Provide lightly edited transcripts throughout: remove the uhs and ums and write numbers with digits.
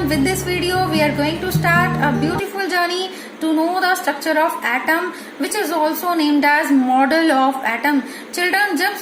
everyone, with this video we are going to start a beautiful journey to know the structure of atom, which is also named as model of atom. Children, जब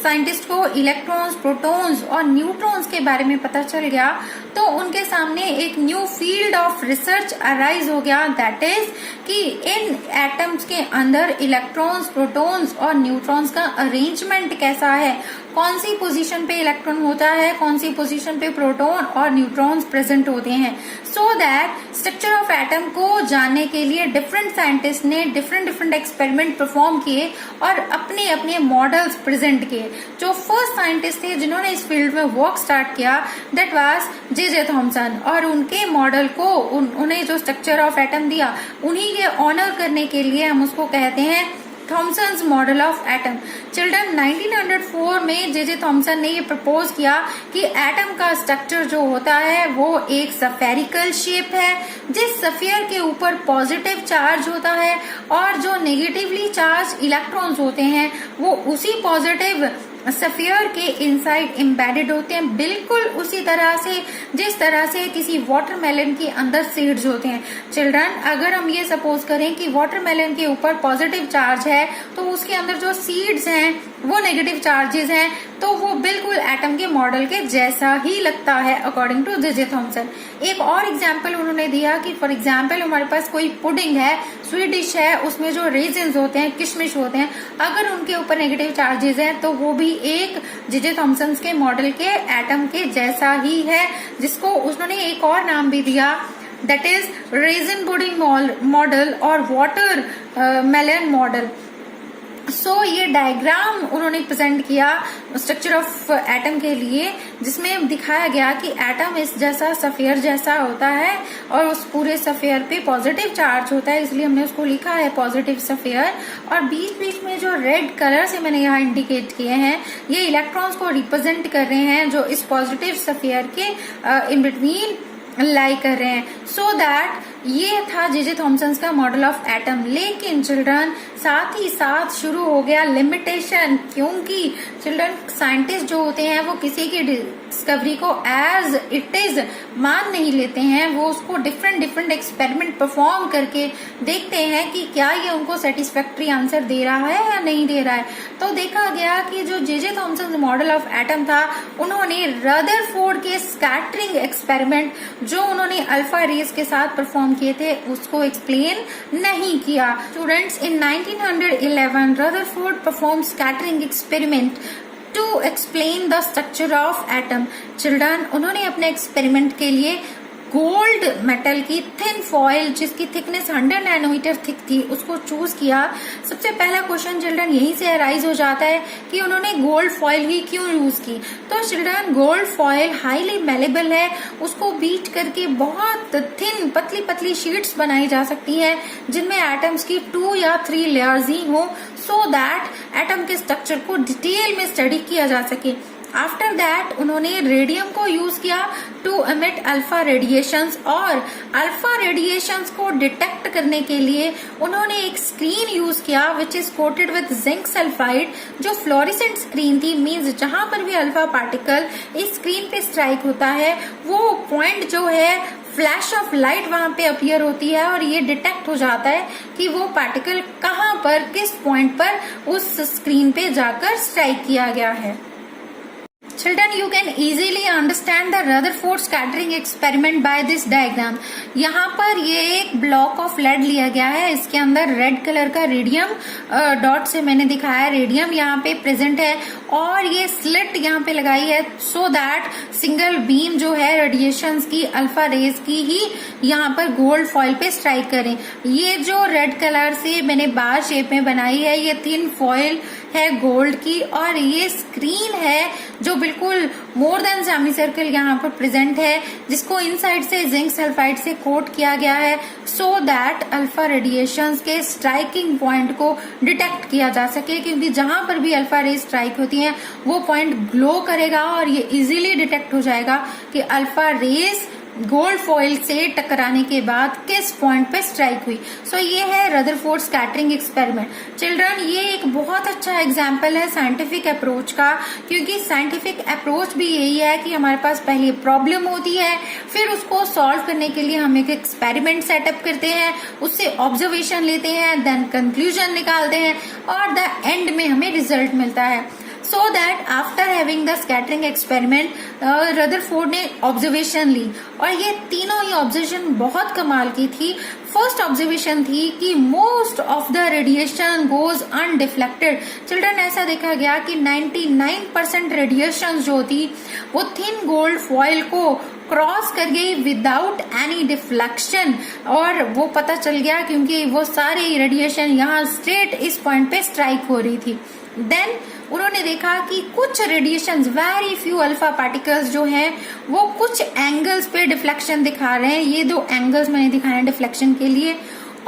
scientist को electrons, protons और neutrons के बारे में पता चल गया तो उनके सामने एक new field of research arise हो गया, दैट इज कि इन एटम्स के अंदर इलेक्ट्रॉन्स, प्रोटॉन्स और न्यूट्रॉन्स का अरेंजमेंट कैसा है, कौन सी पोजीशन पे इलेक्ट्रॉन होता है, कौन सी पोजीशन पे प्रोटॉन और न्यूट्रॉन्स प्रेजेंट होते हैं. So that structure of atom को जानने के लिए डिफरेंट साइंटिस्ट ने डिफरेंट एक्सपेरिमेंट परफॉर्म किए और अपने अपने मॉडल्स प्रेजेंट किए. जो फर्स्ट साइंटिस्ट थे जिन्होंने इस फील्ड में वर्क स्टार्ट किया, दैट वाज जे थॉमसन, और उनके मॉडल को उन्हें जो स्ट्रक्चर ऑफ एटम दिया, उन्हीं के ऑनर करने के लिए हम उसको कहते हैं Thomson's model of atom. Children, 1904 में जे थॉमसन ने ये प्रपोज किया कि एटम का स्ट्रक्चर जो होता है वो एक सफेरिकल शेप है, जिस सफियर के ऊपर पॉजिटिव चार्ज होता है और जो नेगेटिवली चार्ज इलेक्ट्रॉन्स होते हैं वो उसी पॉजिटिव सफियर के इनसाइड एम्बेडेड होते हैं, बिल्कुल उसी तरह से जिस तरह से किसी वाटरमेलन के अंदर सीड्स होते हैं. चिल्ड्रन, अगर हम ये सपोज करें कि वाटरमेलन के ऊपर पॉजिटिव चार्ज है तो उसके अंदर जो सीड्स हैं वो नेगेटिव चार्जेस हैं, तो वो बिल्कुल एटम के मॉडल के जैसा ही लगता है अकॉर्डिंग टू जे थॉमसन. एक और एग्जाम्पल उन्होंने दिया कि फॉर एग्जाम्पल हमारे पास कोई पुडिंग है, स्वीट डिश है, उसमें जो रेजिन्स होते हैं, किशमिश होते हैं, अगर उनके ऊपर नेगेटिव चार्जेस हैं तो वो भी एक जे थॉमसन के मॉडल के एटम के जैसा ही है, जिसको उन्होंने एक और नाम भी दिया, that is resin pudding model और वाटर मेलन मॉडल. सो ये डायग्राम उन्होंने प्रेजेंट किया स्ट्रक्चर ऑफ एटम के लिए, जिसमें दिखाया गया कि एटम इस जैसा सफियर जैसा होता है और उस पूरे सफियर पे पॉजिटिव चार्ज होता है, इसलिए हमने उसको लिखा है पॉजिटिव सफियर. और बीच बीच में जो रेड कलर से मैंने यहाँ इंडिकेट किए हैं, ये इलेक्ट्रॉन्स को रिप्रेजेंट कर रहे हैं जो इस पॉजिटिव सफियर के इन बिटवीन लाई कर रहे हैं. सो दैट ये था जे थॉमसन का मॉडल ऑफ एटम. लेकिन चिल्ड्रन, साथ ही साथ शुरू हो गया लिमिटेशन, क्योंकि चिल्ड्रन साइंटिस्ट जो होते हैं वो किसी की डिस्कवरी को एज इट इज मान नहीं लेते हैं, वो उसको डिफरेंट एक्सपेरिमेंट परफॉर्म करके देखते हैं कि क्या ये उनको सेटिस्फैक्ट्री आंसर दे रहा है या नहीं दे रहा है. तो देखा गया कि जो J Thomson model of atom था, उन्होंने रदरफोर्ड के स्कैटरिंग एक्सपेरिमेंट जो उन्होंने अल्फा रेज के साथ परफॉर्म किए थे उसको एक्सप्लेन नहीं किया. Students, in 1911 Rutherford perform scattering experiment to explain the structure of atom. Children, उन्होंने अपने एक्सपेरिमेंट के लिए गोल्ड मेटल की थिन फॉइल जिसकी थिकनेस 100 नैनोमीटर थिक थी उसको चूज किया. सबसे पहला क्वेश्चन चिल्ड्रन यहीं से अराइज हो जाता है कि उन्होंने गोल्ड फॉइल ही क्यों यूज की. तो children, gold foil highly malleable है, उसको बीट करके बहुत थिन पतली शीट्स बनाई जा सकती है जिनमें एटम्स की 2 या 3 लेयर्स ही हो, सो दैट एटम के स्ट्रक्चर को डिटेल में स्टडी किया जा सके. आफ्टर दैट उन्होंने रेडियम को यूज किया टू एमिट अल्फा रेडिएशंस, और अल्फा रेडिएशंस को डिटेक्ट करने के लिए उन्होंने एक स्क्रीन यूज किया which is coated with zinc sulphide, जो फ्लोरेसेंट स्क्रीन थी. मींस जहां पर भी अल्फा पार्टिकल इस स्क्रीन पे स्ट्राइक होता है वो पॉइंट जो है फ्लैश ऑफ लाइट वहां पे अपीयर होती है और ये डिटेक्ट हो जाता है कि वो पार्टिकल कहां पर, किस पॉइंट पर उस स्क्रीन पे जाकर स्ट्राइक किया गया है. Children, you can easily understand the Rutherford scattering experiment by this diagram. यहाँ पर ये एक ब्लॉक ऑफ लेड लिया गया है, इसके अंदर रेड कलर का रेडियम डॉट से मैंने दिखाया है, रेडियम यहाँ पे प्रेजेंट है और ये स्लिट यहाँ पे लगाई है सो दैट सिंगल बीम जो है रेडिएशंस की, अल्फा रेज की ही यहाँ पर गोल्ड फॉइल पे स्ट्राइक करें. ये जो रेड कलर से मैंने बार शेप में बनाई है ये थिन फॉइल है गोल्ड की, और ये स्क्रीन है जो बिल्कुल मोर देन सेमी सर्कल यहाँ पर प्रेजेंट है, जिसको इनसाइड से जिंक सल्फाइड से कोट किया गया है सो दैट अल्फा रेडिएशंस के स्ट्राइकिंग पॉइंट को डिटेक्ट किया जा सके, क्योंकि जहां पर भी अल्फा रेज स्ट्राइक होती हैं वो पॉइंट ग्लो करेगा और ये इजीली डिटेक्ट हो जाएगा कि अल्फा रेज गोल्ड फॉइल से टकराने के बाद किस पॉइंट पे स्ट्राइक हुई। सो ये है रदरफोर्ड स्कैटरिंग एक्सपेरिमेंट। चिल्ड्रन ये एक बहुत अच्छा एग्जाम्पल है साइंटिफिक अप्रोच का, क्योंकि साइंटिफिक अप्रोच भी यही है कि हमारे पास पहले प्रॉब्लम होती है, फिर उसको सॉल्व करने के लिए हम एक एक्सपेरिमेंट सेटअप करते हैं, उससे ऑब्जर्वेशन लेते हैं, देन कंक्लूजन निकालते हैं और द एंड में हमें रिजल्ट मिलता है। So that after having the scattering experiment, Rutherford ने ऑब्जर्वेशन ली और ये तीनों ही ऑब्जर्वेशन बहुत कमाल की थी। फर्स्ट ऑब्जर्वेशन थी कि most of the radiation goes undeflected. Children ऐसा देखा गया कि 99% रेडिएशन जो थी वो थिन गोल्ड फॉइल को क्रॉस कर गई विदाउट एनी डिफ्लेक्शन, और वो पता चल गया क्योंकि वो सारे रेडिएशन यहाँ स्ट्रेट इस पॉइंट पे स्ट्राइक हो रही थी। देन उन्होंने देखा कि कुछ radiations, very few alpha particles जो हैं वो कुछ एंगल्स पे डिफ्लेक्शन दिखा रहे हैं। ये 2 एंगल्स मैंने दिखाए हैं डिफ्लेक्शन के लिए।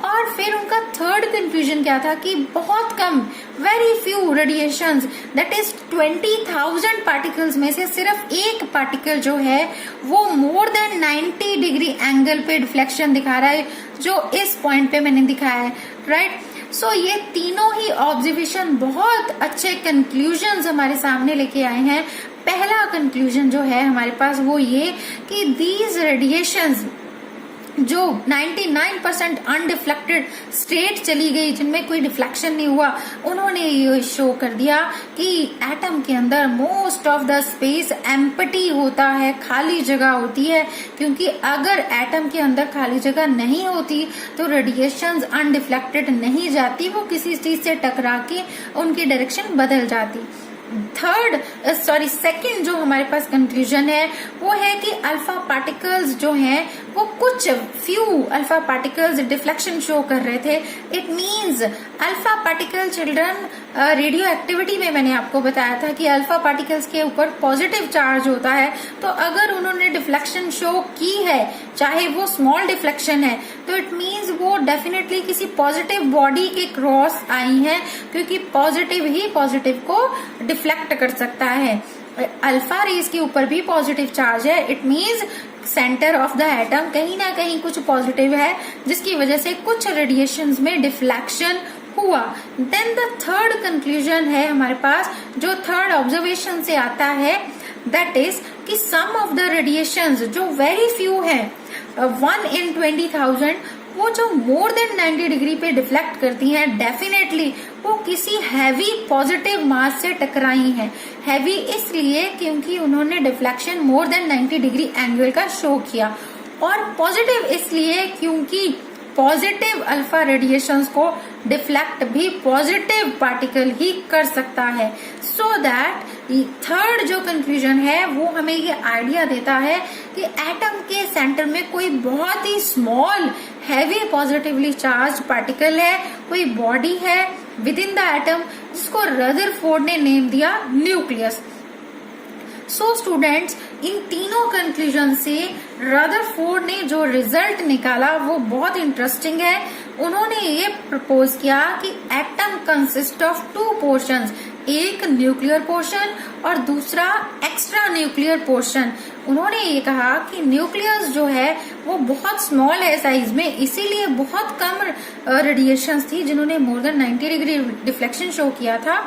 और फिर उनका थर्ड कंक्लूजन क्या था कि बहुत कम, very few radiations, that is 20,000 particles में से सिर्फ एक पार्टिकल जो है वो मोर देन 90 डिग्री एंगल पे डिफ्लेक्शन दिखा रहा है, जो इस पॉइंट पे मैंने दिखाया है, राइट। सो ये तीनों ही ऑब्जर्वेशन बहुत अच्छे कंक्लूजन्स हमारे सामने लेके आए हैं। पहला कंक्लूजन जो है हमारे पास वो ये कि दीज रेडिएशंस जो 99% अनडिफ्लेक्टेड स्ट्रेट चली गई, जिनमें कोई डिफ्लेक्शन नहीं हुआ, उन्होंने ये शो कर दिया कि एटम के अंदर most of the space empty होता है, खाली जगह होती है, क्योंकि अगर एटम के अंदर खाली जगह नहीं होती तो रेडिएशंस अनडिफ्लेक्टेड नहीं जाती, वो किसी चीज से टकरा के उनकी डायरेक्शन बदल जाती। सेकंड जो हमारे पास कंक्लूजन है वो है कि अल्फा पार्टिकल्स जो हैं वो कुछ few alpha particles deflection show कर रहे थे। It means alpha particle, children, radio activity में मैंने आपको बताया था कि अल्फा पार्टिकल्स के ऊपर पॉजिटिव चार्ज होता है, तो अगर उन्होंने डिफ्लेक्शन शो की है, चाहे वो स्मॉल डिफ्लेक्शन है, तो इट मींस वो डेफिनेटली किसी पॉजिटिव बॉडी के क्रॉस आई है, क्योंकि पॉजिटिव ही पॉजिटिव को डिफ्लेक्ट कर सकता है। अल्फा रेस के ऊपर भी पॉजिटिव चार्ज है, it means centre of the atom कहीं ना कहीं कुछ पॉजिटिव है, जिसकी वजह से कुछ रेडिएशंस में डिफ्लेक्शन हुआ। देन द थर्ड कंक्लूजन है हमारे पास, जो थर्ड ऑब्जर्वेशन से आता है, दैट इज कि सम ऑफ द रेडिएशंस जो वेरी फ्यू है, 1 in 20,000, वो जो मोर देन 90 डिग्री पे डिफ्लेक्ट करती हैं, डेफिनेटली वो किसी हैवी पॉजिटिव मास से टकराई हैं। हैवी इसलिए क्योंकि उन्होंने डिफ्लेक्शन मोर देन 90 डिग्री एंगल का शो किया, और पॉजिटिव इसलिए क्योंकि पॉजिटिव अल्फा रेडिएशंस को डिफ्लेक्ट भी पॉजिटिव पार्टिकल ही कर सकता है। सो दैट थर्ड जो कंक्लूजन है वो हमें ये आइडिया देता है कि एटम के सेंटर में कोई बहुत ही small heavy positively charge particle है, कोई बॉडी है विद इन द एटम, जिसको रदरफोर्ड ने नेम दिया न्यूक्लियस। सो स्टूडेंट्स, इन तीनों कंक्लूजन से रदरफोर्ड ने जो रिजल्ट निकाला वो बहुत इंटरेस्टिंग है। उन्होंने ये प्रपोज किया कि एटम कंसिस्ट ऑफ 2 पोर्शंस, एक न्यूक्लियर पोर्शन और दूसरा एक्स्ट्रा न्यूक्लियर पोर्शन। उन्होंने ये कहा कि न्यूक्लियस जो है वो बहुत स्मॉल है साइज में, इसीलिए बहुत कम रेडिएशंस थी जिन्होंने मोर देन 90 डिग्री डिफ्लेक्शन शो किया था।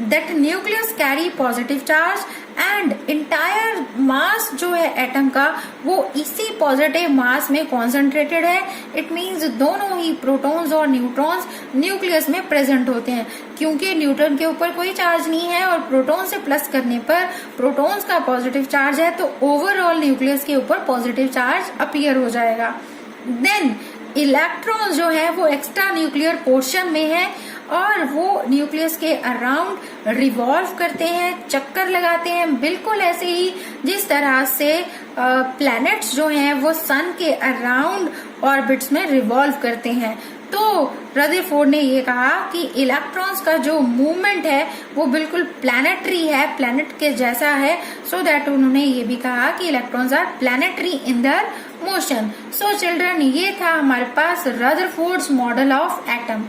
that nucleus carry positive charge and entire mass जो है एटम का वो इसी पॉजिटिव मास में कॉन्सेंट्रेटेड है। इट मीन्स दोनों ही प्रोटॉन्स और न्यूट्रॉन्स न्यूक्लियस में प्रेजेंट होते हैं, क्योंकि न्यूट्रॉन के ऊपर कोई चार्ज नहीं है और प्रोटॉन से प्लस करने पर प्रोटॉन्स का पॉजिटिव चार्ज है, तो ओवरऑल न्यूक्लियस के ऊपर पॉजिटिव चार्ज अपीयर हो जाएगा। देन इलेक्ट्रॉन्स जो है वो एक्स्ट्रा न्यूक्लियर पोर्शन में है और वो न्यूक्लियस के अराउंड रिवॉल्व करते हैं, चक्कर लगाते हैं, बिल्कुल ऐसे ही जिस तरह से प्लैनेट्स जो हैं वो सन के अराउंड ऑर्बिट्स में रिवॉल्व करते हैं। तो रदरफोर्ड ने ये कहा कि इलेक्ट्रॉन्स का जो मूवमेंट है वो बिल्कुल प्लैनेटरी है, प्लैनेट के जैसा है। सो दैट उन्होंने ये भी कहा कि electrons are planetary in their motion. So children, ये था हमारे पास रदरफोर्ड्स मॉडल ऑफ एटम।